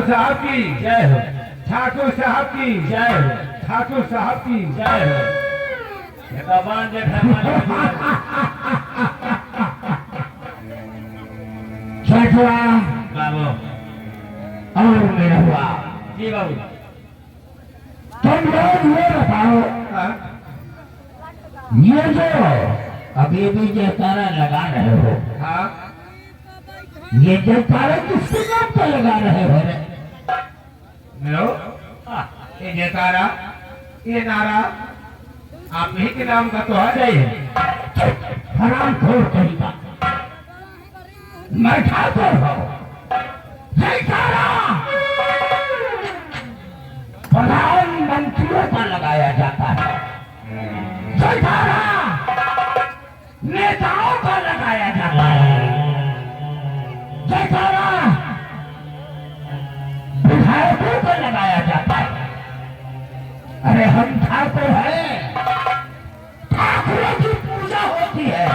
साहब की जय हो। ठाकुर साहब की जय हो। ठाकुर साहब की जय हो। भगवान देखा छठवा बाबू और मेरा हुआ जी बाबू। तुम लोग ये बताओ, हाँ? ये जो अभी भी जयकारा लगा रहे हो, हाँ ये जयकारा किसके नाम पे लगा रहे हो रे? मिलो ये जयकारा ये नारा आप ही के नाम का तो है। हराम खोर कहीं का मैं ठाकुर हूँ। जयकारा प्रधानमंत्रियों का लगाया जाता है, जयकारा नेताओं का लगाया जाता है, जयकारा विधायकों को लगाया जाता है। अरे हम ठाकुर हैं, ठाकुरों की पूजा होती है।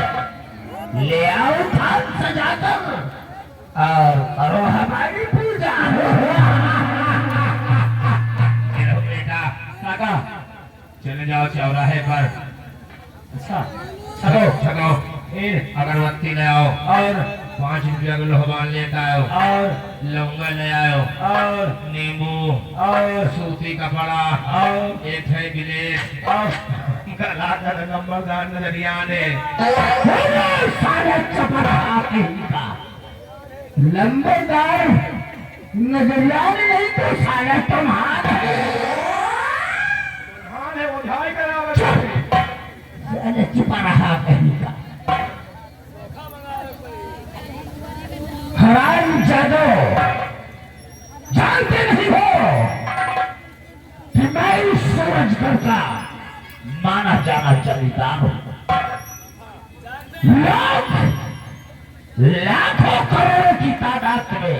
ले आओ थाल सजाकर और करो हमारी पूजा। बेटा काका चले जाओ चौराहे पर अच्छा छको छको अगरबत्ती ले आओ और 5 रुपया का लोहबान लेकर आओ और लौंगा ले आओ और नींबू और सूती कपड़ा और एक है गिलेस और गला नंबरदार नजरिया ने सारे चपड़ा कहीं का लंबेदार नजरिया नहीं तो सारा तुम्हारा सारे चुपा रहा कहीं का। हराम जादो जानते नहीं हो कि मैं इस सूरजगढ़ का माना जाना चलता हूँ। लाखों करोड़ों की तादाद में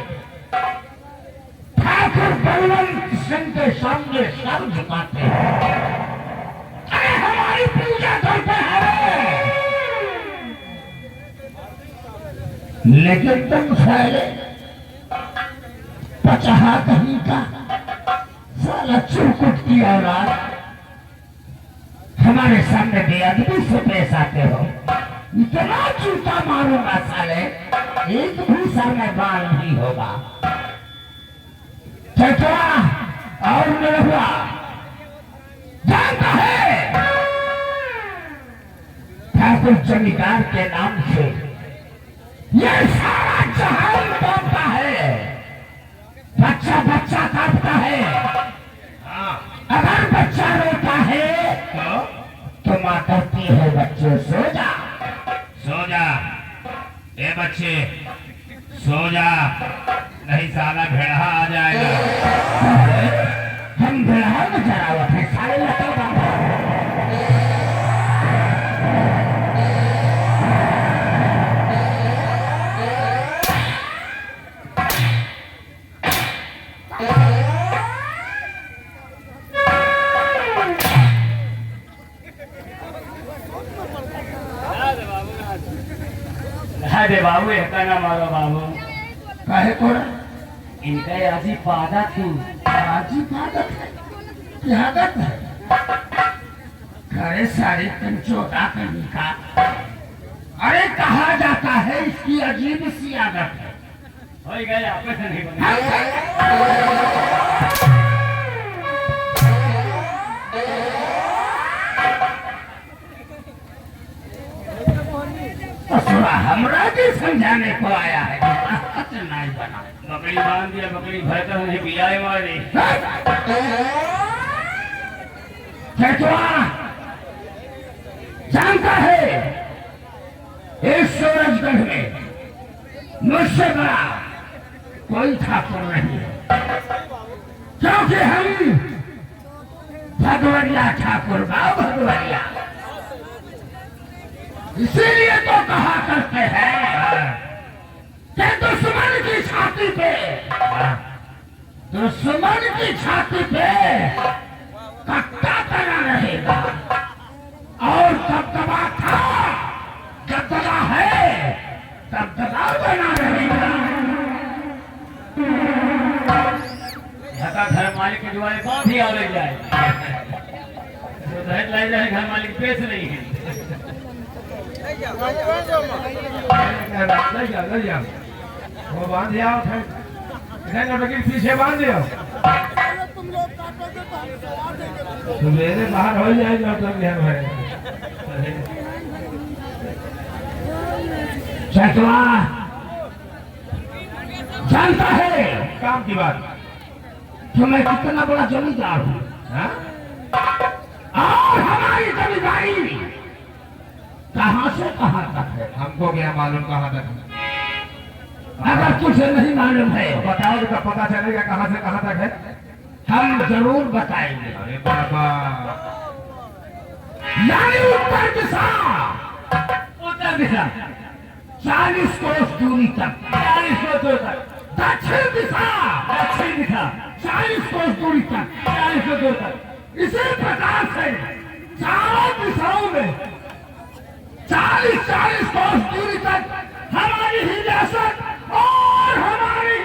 ठाकुर बलवंत सिंह के सामने सर झुकाते हैं। अरे हमारी पूजा करते हैं, लेकिन तुम साले पचहा कहीं का साला चुरकुट की औलाद हमारे सामने बेअदबी से पेश आते हो। इतना जूता मारूंगा साले, एक भी सर में बाल नहीं होगा। चचवा और निरहुआ जानता है ठाकुर जमींदार के नाम से ये सारा जहान कांपता है, बच्चा बच्चा कांपता है। अगर बच्चा रोता है तो माँ कहती है बच्चे सो जा। सो जा ए बच्चे सो जा नहीं साला भेड़ा आ जाएगा। हम भेड़ा में जरावत है सारे लगे अरे बाबू ऐसा ना मारो बाबू। काहे को इनका आजी पादा थी। आजी आदत है, क्या आदत है? घरे सारी कंचोटा करने का। अरे कहा जाता है इसकी अजीब सी आदत है। हो गए आपस में नहीं बने। असुरा हमरा भी समझाने को आया है कि नहीं बना। बकरी बांध दिया, बकरी भरकर नहीं बियाए मारी। चचवा जानता है इस सूरजगढ़ में मुझसे बड़ा कोई ठाकुर नहीं है, क्योंकि हम भगवरिया ठाकुर गाँव भगवरिया। इसीलिए तो कहा करते हैं कि दुश्मन की छाती पे कट्टा तना रहेगा और दबदबा था, दबदबा है, दबदबा बना रहेगा। लाई जाए घर मालिक पेश नहीं है। ले जाओ वो बांध दिया नौटंकी पीछे बांध दिया तो मेरे बाहर हो जाए नौटंकी चटवा जानता है काम की बात कि मैं कितना बड़ा जमींदार हूँ हाँ? और हमारी जमींदारी कहाँ से कहाँ तक है हमको क्या मालूम कहाँ तक है? अगर तुझे नहीं मालूम है बताओ तो तब पता चलेगा कहाँ से कहाँ तक है हम जरूर बताएंगे अरे बाबा यानी उत्तर दिशा उत्तर दिशा 40 कोस दूरी तक 40 कोस दूर तक, दक्षिण दिशा दक्षिण दिशा 40 कोस दूरी तक 40 कोस दूर तक। इसी प्रकार से चारों दिशाओं में 40 कोस दूरी तक हमारी ही रियासत और हमारी ही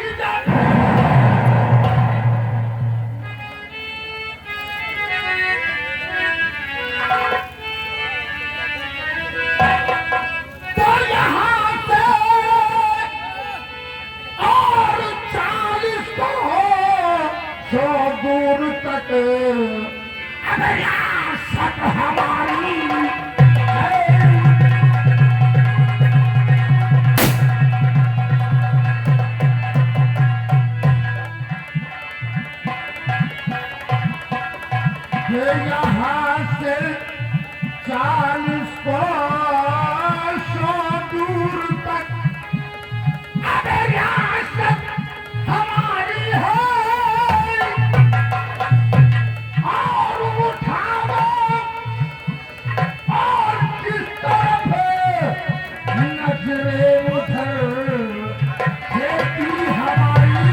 तो यहाँ से और 40 कोस दूर तक अब रियासत हमारी है। ये यहाँ से 40 कोस दूर तक अब रियासत हमारी है और उठाओ और किस तरफ नजरे उधर खेती हमारी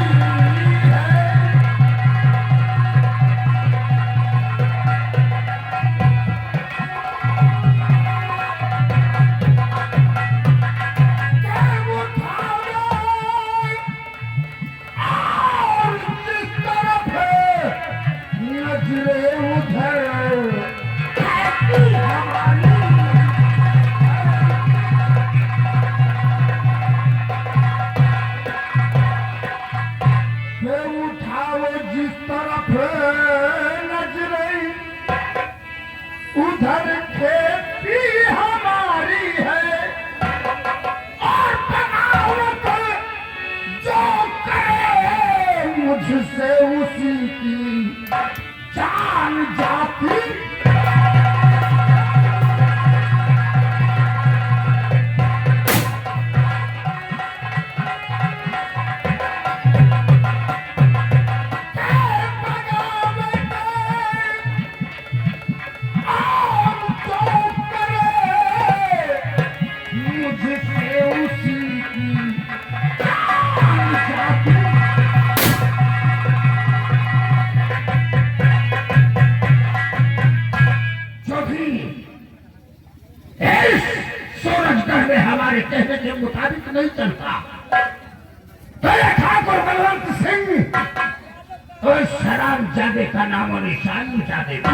है। जिस तरफ नजरें उधर खेती हमारी है और बगावत जो करे मुझसे उसी की जान जाती। सूरजगढ़ में हमारे कहने के मुताबिक नहीं चलता तो ये ठाकुर बलवंत सिंह तो शराब जादे का नाम और निशान मिटा देगा।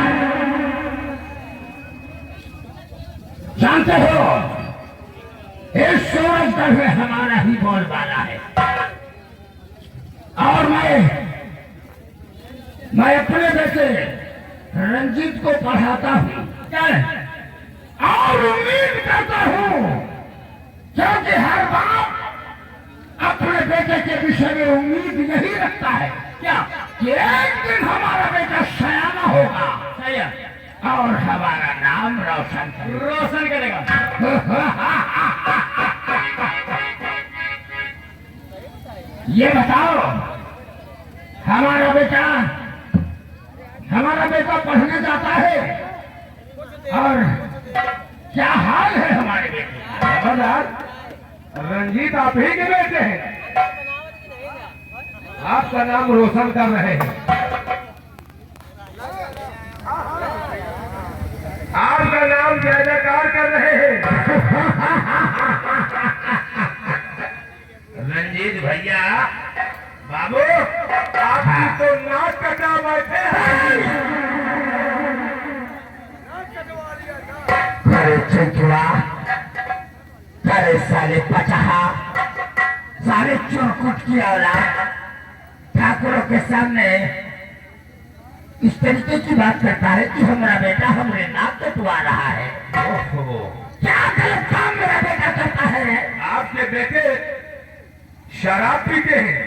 जानते हो इस सूरजगढ़ में हमारा ही बोलबाला है और मैं अपने बेटे रंजीत को पढ़ाता हूँ और उम्मीद करता हूँ क्योंकि हर बाप अपने बेटे के विषय में उम्मीद नहीं रखता है क्या कि एक दिन हमारा बेटा सयाना होगा और हमारा नाम रोशन करेगा। ये बताओ हमारा बेटा पढ़ने जाता है और क्या हाल है हमारे बेटे? रंजीत आप ही के बेटे हैं, आपका नाम रोशन कर रहे हैं, आपका नाम जय जयकार कर रहे हैं। रंजीत भैया बाबू आपकी तो नाक कटा बैठे हैं। अरे चिंचुआ, अरे साले पचहा, साले चौकुट की औलाद ठाकुरों के सामने इस तरीके की बात करता है कि हमारा बेटा हमारे नाक कटवा रहा है। ओहो, क्या गलत काम मेरा बेटा करता है? आपके बेटे शराब पीते हैं,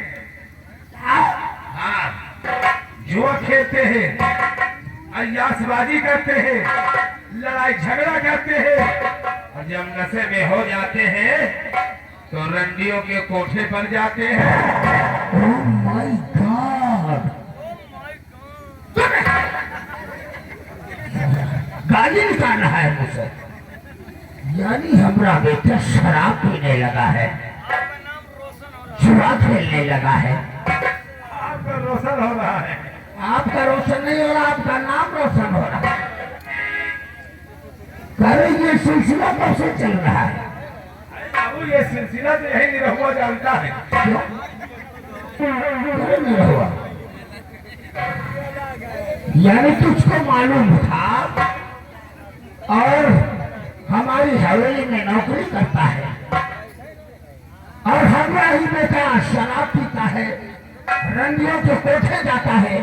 हाँ, जुआ खेलते हैं, अय्यासबाजी करते हैं, लड़ाई झगड़ा करते हैं, और जब नशे में हो जाते हैं तो रंडियों के कोठे पर जाते हैं। Oh my God! गाली निकाल रहा है मुझसे। यानी हमारा बेटा शराब पीने लगा है, जुआ खेलने लगा है। आपका रोशन हो रहा है। आपका रोशन नहीं हो रहा, आपका नाम रोशन हो रहा है। करे ये सिलसिला कब से चल रहा है? अरे बाबू, ये सिलसिला तो यही निरहुआ जानता है। करे निरहुआ, यानी तुझको मालूम था और हमारी हवेली में नौकरी करता है और हमारा ही बेटा शराब पीता है, रंडियों के कोठे जाता है,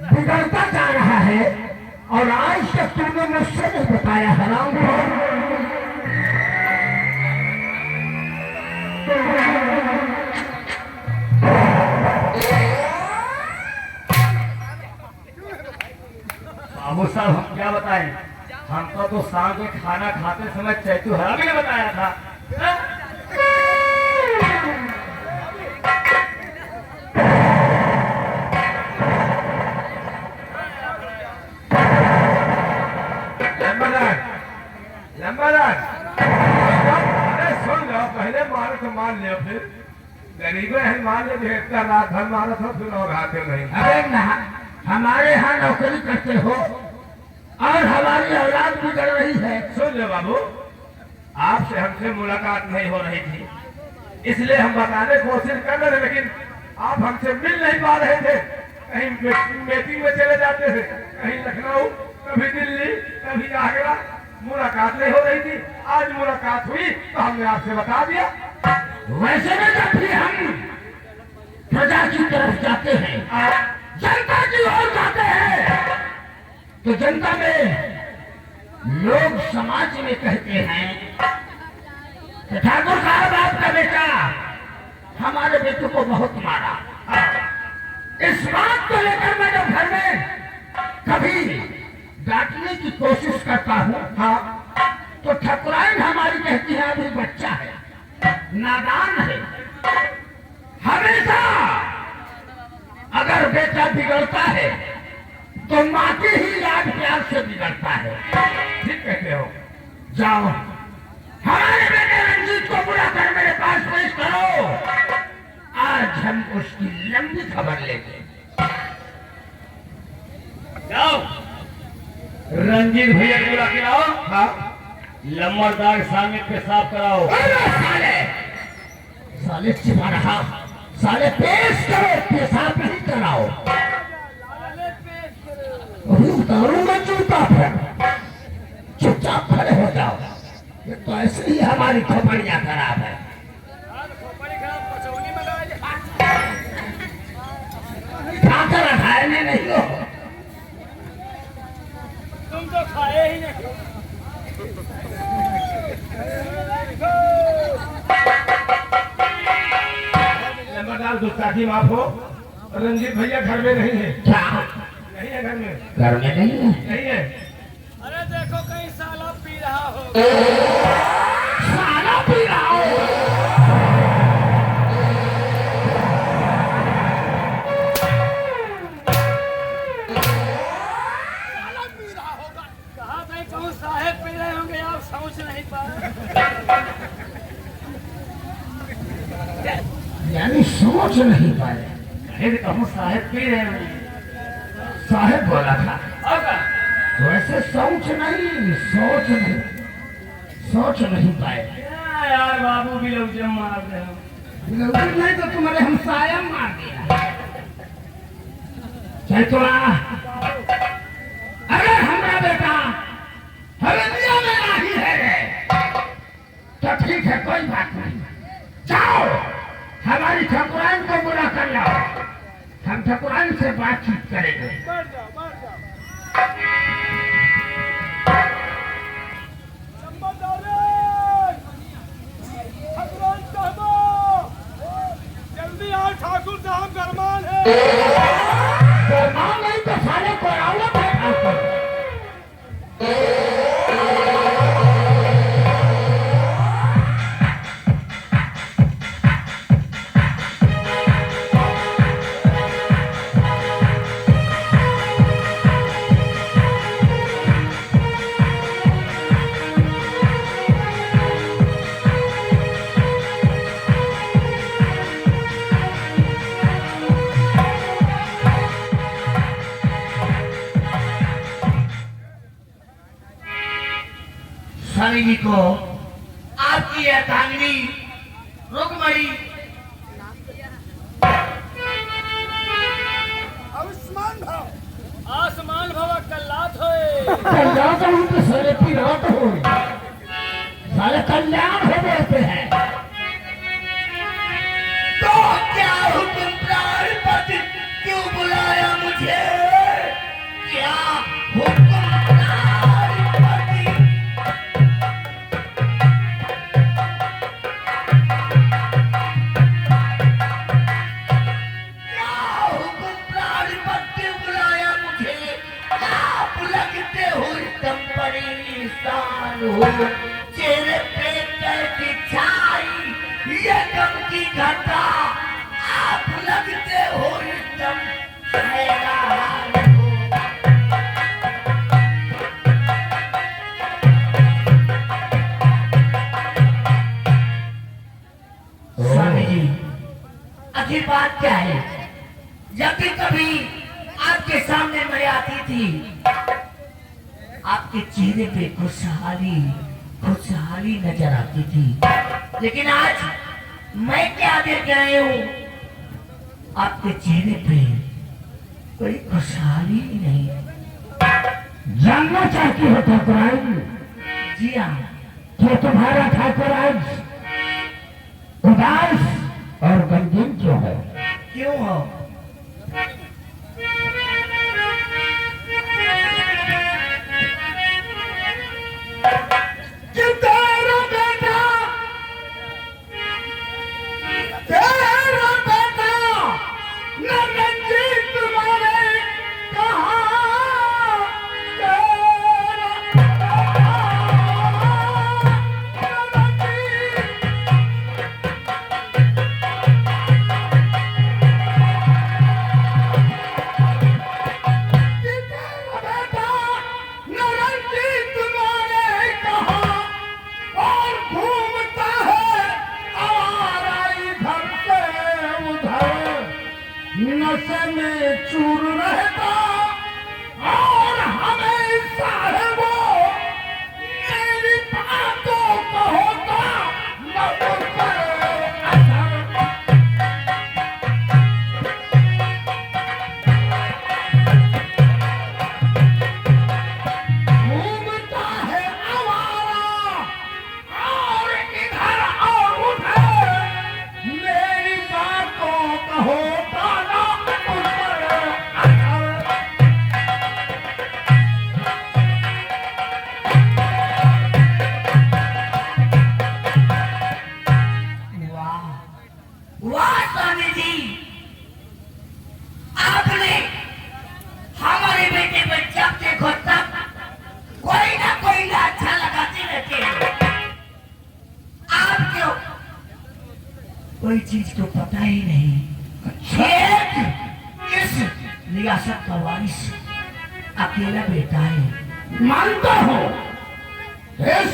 बिगड़ता जा रहा है, और आज तक तुमने मुझसे नहीं बताया हराम। बाबू साहब हम क्या बताएं, हमको तो शाम के खाना खाते समय चैतू हरामी ने बताया था। लंबादार, लंबादार, अरे सुन लो, पहले मारो तो मान लियो, फिर गरीबे हैं मान लो, इतना रात भर मारो तो फिर और आते नहीं। अरे ना, हमारे यहाँ नौकरी करते हो और हमारी औलाद बिगड़ रही है। सुन लो बाबू, आपसे हमसे मुलाकात नहीं हो रही थी, इसलिए हम बताने की कोशिश कर रहे थे, लेकिन आप हमसे मिल नहीं पा रहे थे। कहीं मीटिंग में चले जाते थे, कहीं लखनऊ, कभी दिल्ली, कभी आगरा, मुलाकात नहीं हो रही थी। आज मुलाकात हुई तो हमने आपसे बता दिया। वैसे में जब भी हम प्रजा की तरफ जाते हैं, जनता की ओर जाते हैं, तो जनता में लोग समाज में कहते हैं कि ठाकुर साहब आपका बेटा हमारे बेटे को बहुत मारा। इस बात को लेकर मैं जब घर में कभी डांटने की कोशिश करता हूँ, तो ठकुराइन हमारी कहती है अभी बच्चा है, नादान है। हमेशा अगर बेटा बिगड़ता है तो माँ के ही लाड प्यार से बिगड़ता है। ठीक कहते हो। जाओ, हमारे बेटे रंजीत को बुला कर मेरे पास पेश करो, आज हम उसकी लंबी खबर लेंगे। जाओ, रंजीत भैया को बुला के लाओ। हाँ, लम्बरदार के सामने पेशाब कराओ। अरे साले, साले छिपा रहा, साले पेश करो, पेशाब नहीं कराओ। अभी उतारूंगा जूता पर, चुपचाप खड़े हो जाओ। ये तो ऐसे ही हमारी खोपड़ियां खराब है। खाकर खाए में नहीं हो, तुम तो खाए ही नहीं। नंबरदार गुस्ताखी माफ हो, रंजीत भैया घर में नहीं है। क्या नहीं है घर में? घर में नहीं है? नहीं है। अरे देखो कहीं साला पी रहा हो। साला पी रहा हो? कहा कहीं कहूँ साहेब पी रहे होंगे, आप समझ नहीं पा रहे। यानी सोच नहीं पाए। फिर कहूँ साहेब पी रहे होंगे। साहेब बोला था, और क्या? वैसे सोच नहीं, सोच नहीं, सोच नहीं पाए। क्या यार बाबू भी लोग जम मार रहे हो। गलती नहीं तो तुम्हारे हमसाया मार दिया। चैतुआ, अगर हमारा बेटा हवेलिया में नहीं स्वामी जी को आपकी अर्धांगिनी रुक्मणी आसमान भवा कल्लात होए कल्याण उनके सारे की रात हो सारे कल्याण हो जाते हैं। तो क्या हुक्म प्राणपति क्यों बुलाया मुझे? क्या हुक्म प्राणपति? क्या हुक्म प्राणपति क्यों बुलाया मुझे? आप लगते हो एकदम बड़ी इंसान हो, चेहरे पे कैसी छाई ये गम की घटा, आप लगते हो एकदम हैरान हो। स्वामी जी आखिर बात क्या है? जब भी कभी आपके सामने मैं आती थी आपके चेहरे पे खुशहाली खुशहाली नजर आती थी, लेकिन आज मैं क्या देख रही हूँ आपके चेहरे पे कोई खुशहाली ही नहीं। जानना चाहती हो ठाकुराइन? जी हाँ। तो तुम्हारा ठाकुर आज उदास और गमगीन क्यों है? क्यों हो? नशे में चूर रहता और हमेशा है वो मेरी बातों को होता न मुझ पर असर। घूमता है आवारा और इधर और उधर, मेरी बातों को होता कोई चीज तो पता ही नहीं। इस रियासत का वारिस अकेला बेटा है। मानता हूँ इस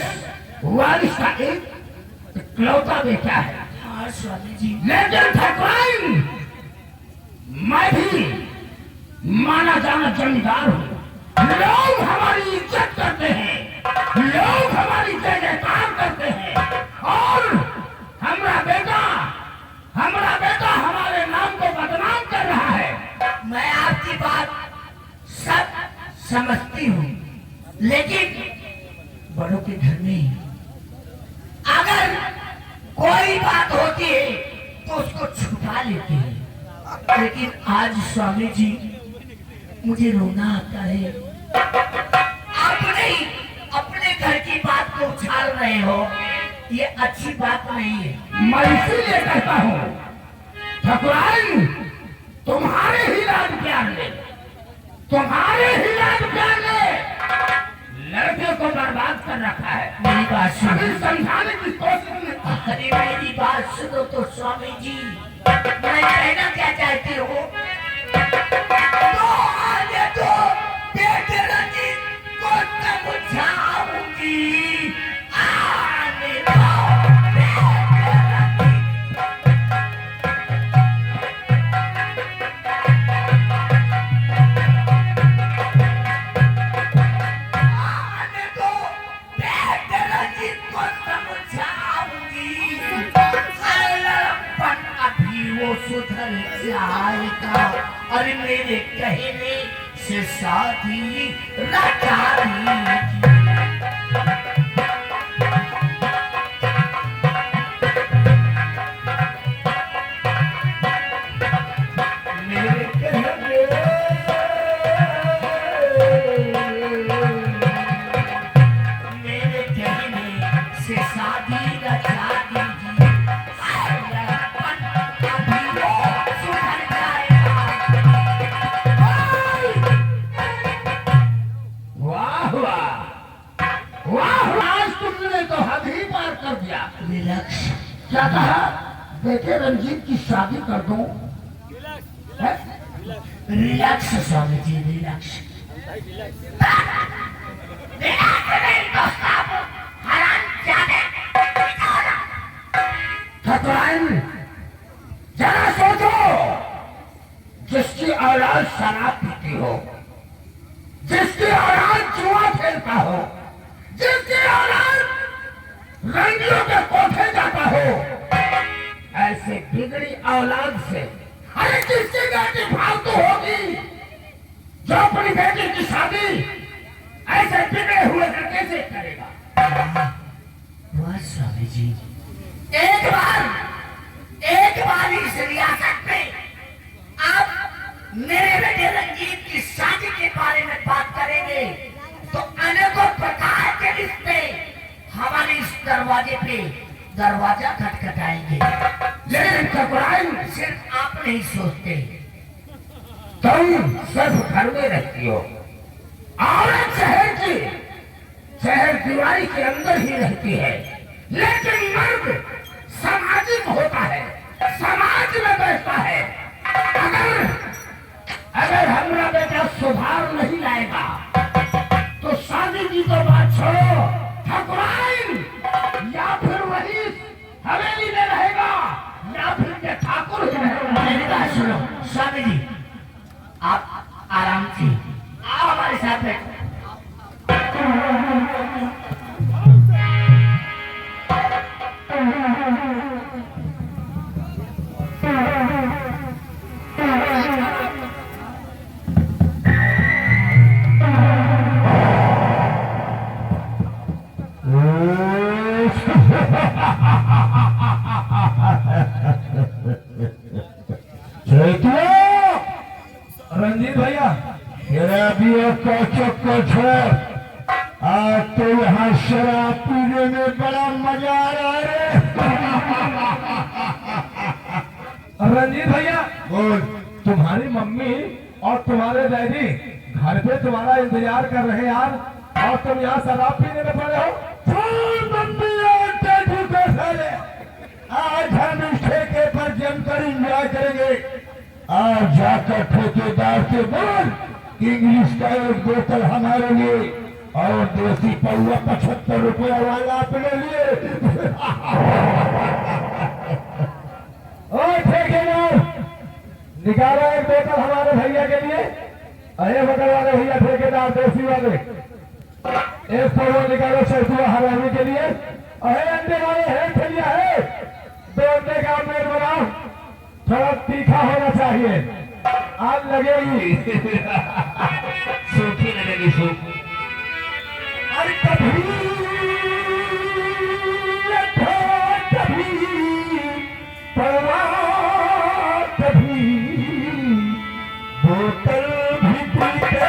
वारिस का एक इकलौता बेटा है। हाँ स्वामी जी। लेकिन ठाकुराइन मैं भी माना जाना जमींदार हूँ। लोग हमारी इज्जत करते हैं, लोग हमारी जय जयकार करते हैं और हमारा बेटा हमारे नाम को बदनाम कर रहा है। मैं आपकी बात सब समझती हूँ, लेकिन बड़ों के घर में अगर कोई बात होती है तो उसको छुपा लेते हैं। लेकिन आज स्वामी जी मुझे रोना आता है। आप नहीं अपने घर की बात को उछाल रहे हो, ये अच्छी बात नहीं है। मैं इसीलिए कहता हूँ ठाकुराइन तुम्हारे ही राज प्यार ले, तुम्हारे ही राज प्यार ले लड़के को बर्बाद कर रखा है। मेरी बात सुनो, समझाने की कोशिश में। अरे मेरी बात सुनो तो स्वामी जी, मैं कहना क्या चाहती हूँ तो आने दो बेटे रंजीत को समझाऊंगी। आने दो बेटे रंजीत। आने दो बेटे रंजीत। अरे मेरे कहने से शादी रचा लीजिए। मेरे कहने से शादी रचा दीजिए। अभी वो सुधर जाएगा। वाह वाह वाह, आज तुमने तो हद ही पार कर दिया। रिलैक्स। क्या कहा? बेटे रंजीत की शादी कर दूं? Relax Swami ji, relax. जरा सोचो, जिसकी औलाद शराब पीती हो, जिसकी औलाद जुआ खेलता हो, जिसकी औलाद रंगियों के कोठे जाता हो, ऐसे बिगड़ी औलाद से अरे किसकी बेटी फालतू होगी जो अपनी बेटी की शादी ऐसे बिगड़े हुए लड़के से करेगा? बस स्वामी जी, एक बार इस रियासत में आप मेरे बेटे रंजीत की शादी के बारे में बात करेंगे तो अनेकों प्रकार के रिश्ते हमारे इस दरवाजे पे दरवाजा खटखटाएंगे। लेकिन कबराइन सिर्फ आप नहीं सोचते, तुम सिर्फ घर में रहती हो, औरत शहर दीवारी के अंदर ही रहती है, लेकिन मर्द सामाजिक होता है, समाज में बैठता है। अगर हमारा बेटा सुधार नहीं लाएगा तो शादी की तो बात छोड़ो, ठकुराइन या फिर वही हवेली में रहेगा या फिर के ठाकुर ही रहेगा। मेरी बात सुनो स्वामी जी, आप आराम से आओ हमारे साथ बैठो। रंजीत भैया, मेरा भी एक चक्कर छोड़, आज तो यहाँ शराब पीने में बड़ा मजा आ रहा है। रंजीत भैया, बोल। तुम्हारी मम्मी और तुम्हारे डैडी घर पे तुम्हारा इंतजार कर रहे हैं यार, और तुम यहाँ शराब पीने में पड़े हो। मम्मी और डैडी को साले, आज हम इस ठेके पर जमकर इंजॉय करेंगे। आज जाकर ठेकेदार से बोल इंग्लिश का एक बोतल हमारे लिए और देसी पौवा 75 रुपया वाला अपने लिए। ओ ठेकेदार, निकालो एक बोतल हमारे भैया के लिए। अरे बगल वाले भैया ठेकेदार देसी वाले, एक पौवा निकालो सरसुआ हराने के लिए। अरे अंडे वाले है ठेलिया है, 2 अंडे का ऑमलेट बनाओ, थोड़ा तीखा होना चाहिए, आग लगेगी। सूखी लगेगी सूख। अरे कभी पौवा, कभी बोतल भी पीते।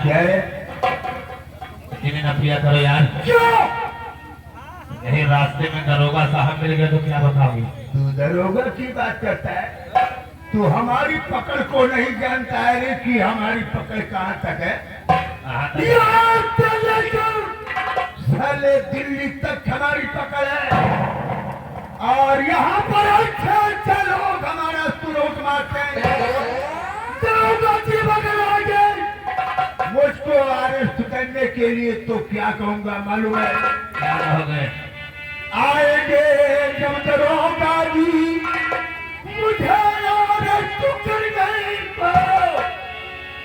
क्या है? इन्हें न पिया करो यार। क्यों? यही रास्ते में दरोगा साहब मिल गए तो क्या बताओगे? तू दरोगा की बात करता है? तू हमारी पकड़ को नहीं जानता है रे कि हमारी पकड़ कहाँ तक है? कहाँ तक? यहाँ से लेकर साले दिल्ली तक हमारी पकड़ है और यहाँ पर अच्छे लोग हमारा सुरोग मारते हैं। दरोगा की बगल आ गए मुझको अरेस्ट करने के लिए, तो क्या कहूँगा मालूम है? क्या कहोगे? आएंगे जब दरोगा जी मुझे अरेस्ट कर गए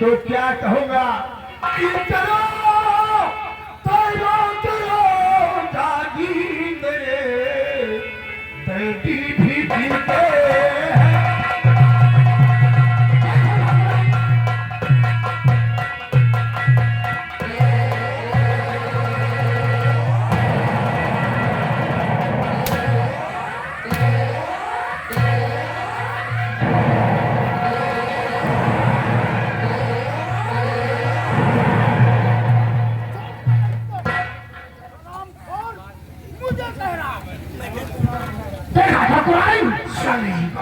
तो क्या कहूँगा कि चलो दादी मेरे दर्दी भी जीते हैं।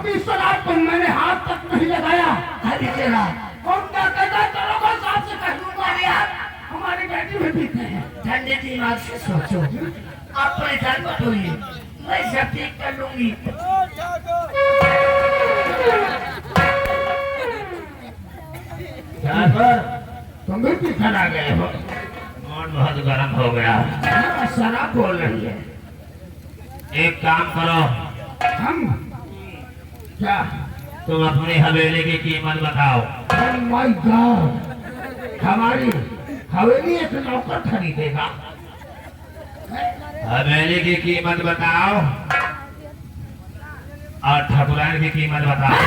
अभी शराब पर मैंने हाथ तक नहीं लगाया। अरे तेरा कौन क्या कहता दरोगा साहब से कह दूंगा यार, हमारी बेटी में पीते हैं। ठंडे दिमाग से सोचो, आप परेशान मत होइए, मैं सब ठीक कर लूंगी। क्या सर? तुम भी पीछे आ गए हो। मूड बहुत गर्म हो गया। शराब बोल रही है। एक काम करो, हम क्या? तुम अपनी हवेली की कीमत बताओ। Oh my God! हमारी हवेली एक नौकर खरीदेगा। हवेली की कीमत बताओ और ठाकुरान की कीमत बताओ।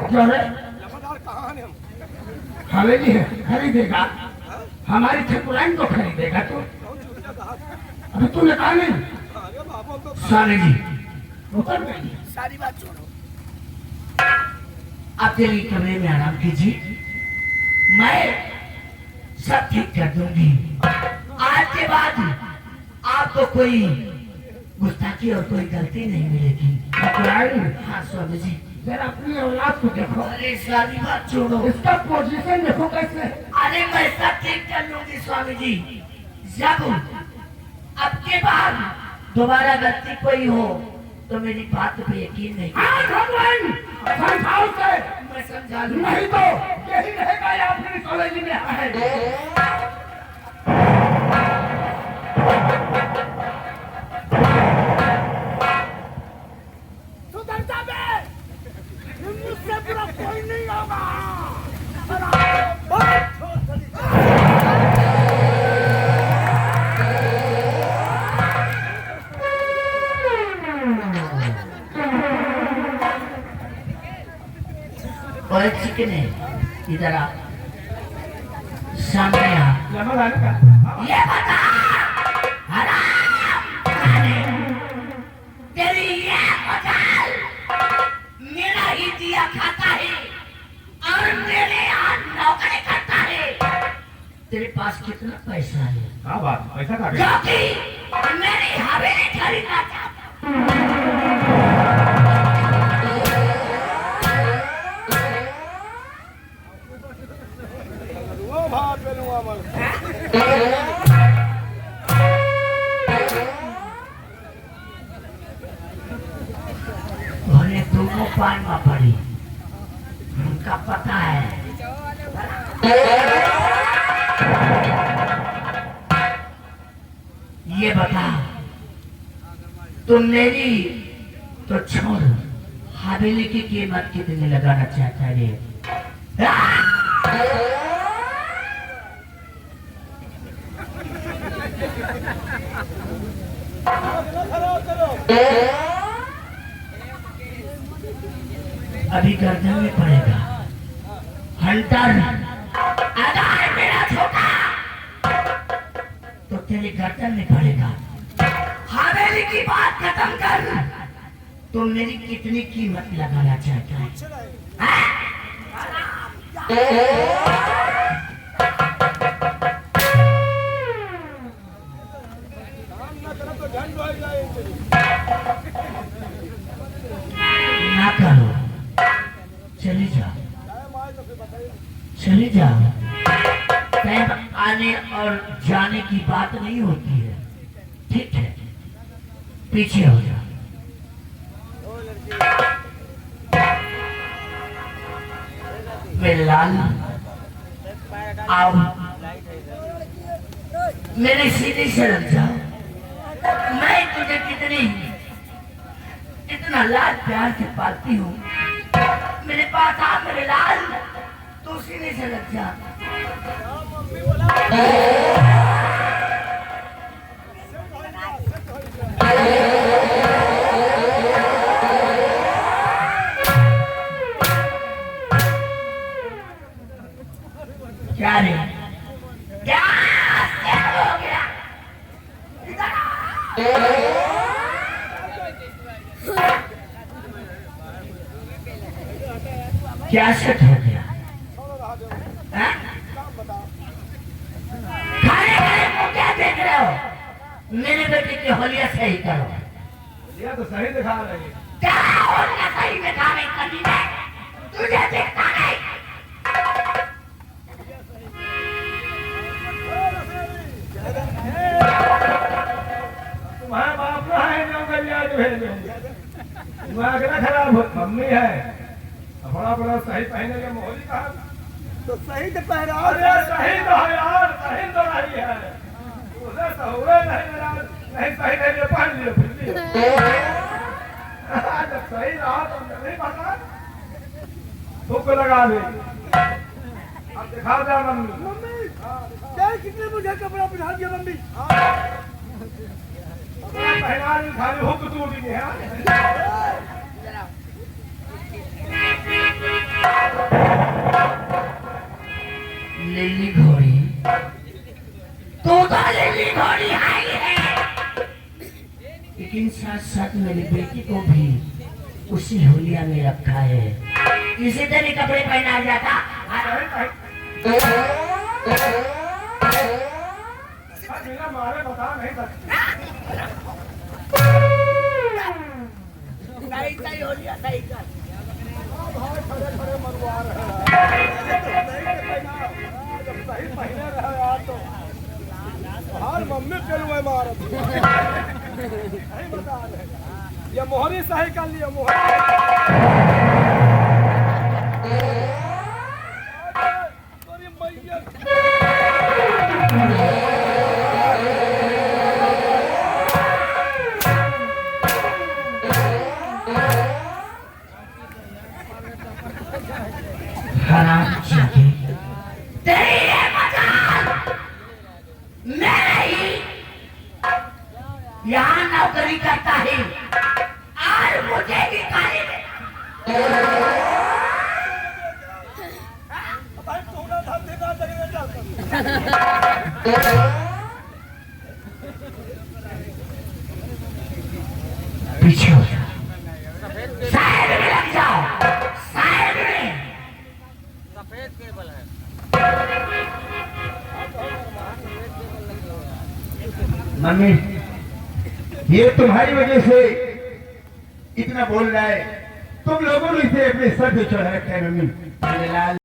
क्यों रे? हवेली है खरीदेगा, हमारी ठाकुरान को खरीदेगा। तो अभी तूने कहा नहीं? साले जी उतर गई। सारी बात छोड़ो, आप दिल्ली कमरे में आराम कीजिए, मैं सब ठीक कर दूंगी। आज के बाद आपको कोई गुस्ताखी और कोई गलती नहीं मिलेगी। ठाकुरान, हाँ स्वामी जी, जरा अपनी औलाद को देखो। अरे सारी बात छोड़ो, इसका पोजीशन देखो कैसे। अरे मैं सब ठीक कर लूंगी स्वामी जी। जब अब के बाद दोबारा गलती कोई हो तो मेरी बात पे यकीन नहीं। समझाओ से। मैं समझा लूं। नहीं तो यही रहेगा या अपनी कॉलेज में है। मुझसे पूरा कोई नहीं होगा। और चिकन है, इधर आ, सामने आ। ये बता तेरी ये मजाल मेरा ही दिया खाता है और मेरे यहाँ नौकरी करता है। तेरे पास कितना पैसा है? हाँ बात पैसा का क्योंकि मेरी हवेली खरीदना चाहता हूँ। दोनों पान में पड़ी, उनका पता है। ये बता, तुम मेरी तो छोड़, हवेली की कीमत कितनी लगाना चाहता है? अभी गर्दन में पड़ेगा। हंटर, आधा है मेरा छोटा। तेरे गर्दन में पड़ेगा। हवेली की बात खत्म कर। तो मेरी कितनी कीमत लगाना चाहता है? ना करो, चली जाओ, चली जाओ। टाइम आने और जाने की बात नहीं होती है, ठीक है? पीछे हो जाओ। मेरे लाल आओ, मेरे सीने से लग जाओ। मैं तुझे इतना लाल प्यार से पालती हूँ। मेरे पास आ मेरे लाल, तू सीने से लग जा। क्या रे? क्या हो गया? इधर आ। क्या सेट हो गया? खाने को क्या देख रहे हो? मेरे बेटे की होलिया सही करो। ये तो सही दिखा रही है। क्या होलिया सही दिखा रही कभी मैं तुझे देखता नहीं। तुम्हारा बाप ना है जो गलिया जो है दिमाग ना खराब हो। मम्मी है बड़ा बड़ा सही पहने के मोहली कहा तो सही तो पहरा। अरे सही तो है यार, सही तो नहीं है। उसे सहुए नहीं यार, नहीं सही नहीं जो पहन लियो फिर लियो। जब सही रहा तो नहीं पता थूक लगा दे। अब दिखा दे मम्मी। मम्मी क्या कितने मुझे कपड़ा पहना दिया मम्मी? पहना नहीं खाली हुक टूट गया। लिली घोड़ी, तो लिली घोड़ी आई है, लेकिन साथ साथ मेरी बेटी को भी उसी होलिया में रखा है। इसी तरह कपड़े पहना जाता। बिना मारे बता नहीं सकती। सही होलिया सही कर। खड़े मरवा रहे हैं। जब सही पहने रहे यार तो हर मम्मी पेलुए मारत नहीं बता रहे। ये मोहरी सही कर लिया मोहरी। यहाँ नौकरी करता है और मुझे भी गाली पीछे हो जाओ, साइड में लग जाओ, साइड में। सफेद केबल है। मम्मी ये तुम्हारी वजह से इतना बोल रहा है। तुम लोगों ने इसे अपने सर पे चढ़ा रखा है मम्मी।